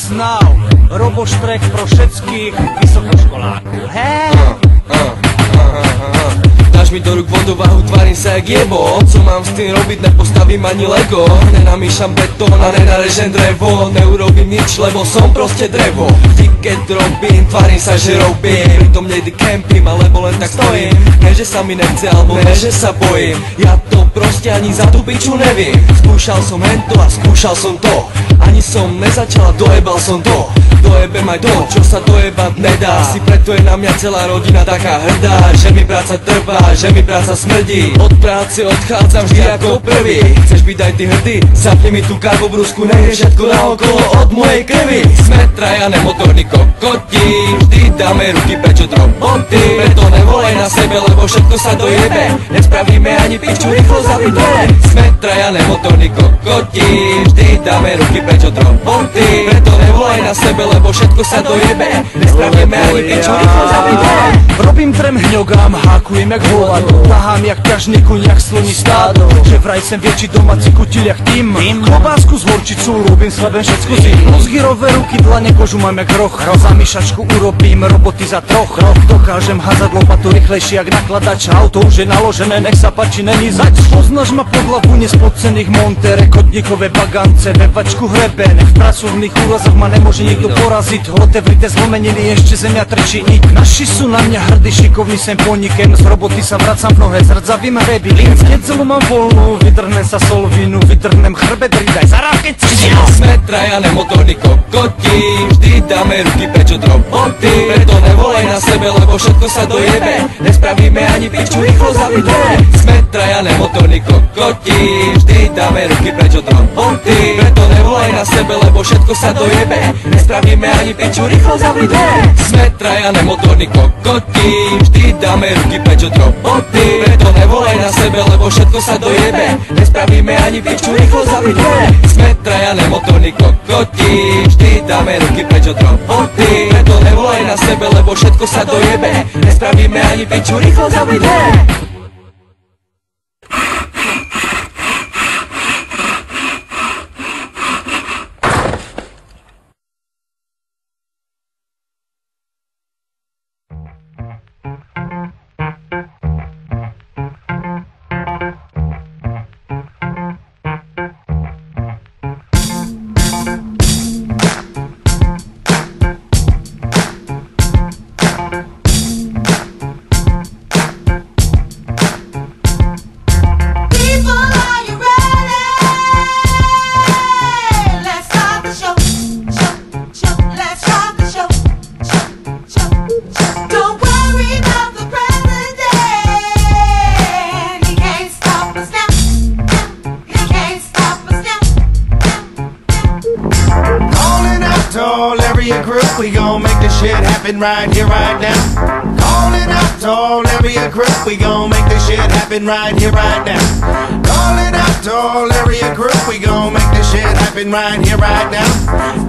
Now, roboštrek pro všetkých vysokoškolákov. Dáš mi do rúk vodovahu, tvarím sa jak jebo. Co mám s tým robiť, nepostavím ani Lego. Nenamíšam betón a nenarežem drevo. Neurobím nič, lebo som proste drevo. Vždy keď robím, tvarím sa, že robím. Pritom nejde campím, alebo len tak stojím. Ne, že sa mi nechce, alebo ne, že sa bojím. Ja to proste ani za tú piču nevím. Skúšal som hento a skúšal som to. Ani som nezačal a dojebal som to. Dojebem aj to, čo sa dojebať nedá. Si preto je na mňa celá rodina taká hrdá. Že mi práca trvá, že mi práca smrdí. Od práce odchádzam vždy ako prvý. Chceš byť aj ty hrdý? Zapni mi tú karbobrúsku, nech je všetko naokolo od mojej krvi. Sme traja nemotorní kokoti, vždy dáme ruky preč od roboty. Preto nevolaj na sebe, lebo všetko sa dojebe. Nespravíme ani piču, rýchlo zavydeme. Sme traja nemotorní kokoti, vždy dáme ruky preč od roboty. Preto nevolaj na sebe, lebo všetko sa dojebe. Nespravíme ani piču, rýchlo zavydeme. Robím trem hňogám, hákujem jak volado. Tahám jak ťažný kuň, jak sloní stádo. Že vraj sem väčší domáci kutil jak tým. Klobásku s horčicou robím slabem všetko zim. Mozgyrové ruky, dlane, kožu mám jak roh. Zamýšačku urobím, roboty za troch. Dokážem házať lopatu rýchlejšie jak nakladač. Auto už je naložené, nech sa páči, není zač. Poznáš ma pod hlavu nespocených montere. Kotníkové bagance, vevačku hreben. V pracovných úrazoch ma nemôže nikto poraziť. Otevřite zlomeniny, ešte zemia trčí. Naši sú na mňa hrdí, šikovný sem ponikem. Z roboty sa vracam v nohe, zrdzavým hrebilím. Keď celú mám voľnú, vytrhnem sa solvinu. Vytrhnem chrbet, ridaj zarám, keď si. Sme traja nemotorní kokoti, vždy dáme ruky preč od roboty. Preto nevolaj na sebe, lebo všetko sa dojebe. Nespravíme ani piču, rýchlo zavydeme. Sme traja nemotorní kokoti, vždy dáme ruky preč od roboty. Preto nevolaj na sebe, lebo všetko sa dojebe. Nespravíme ani piču, rýchlo zavydeme. Sme traja nemotorní kokoti, vždy dáme ruky preč od roboty. Preto nevolaj na sebe, lebo všetko sa dojebe. Nespravíme ani piču, rýchlo zavydeme. Sme traja nemotorní kokoti, vždy dáme ruky preč od roboty. Preto nevolaj na sebe, lebo všetko sa dojebe. Nespravíme ani piču, rýchlo zavydeme. Group, we gon' make this shit happen right here, right now. Calling out to all area group, we gon' make this shit happen right here, right now. Calling out to all area group, we gon' make this shit happen right here, right now.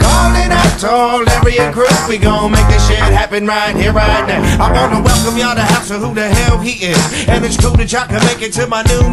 Calling out to all area group, we gon' make this shit happen right here, right now. I wanna welcome y'all to House of Who the Hell He Is, and it's cool that y'all can make it to my new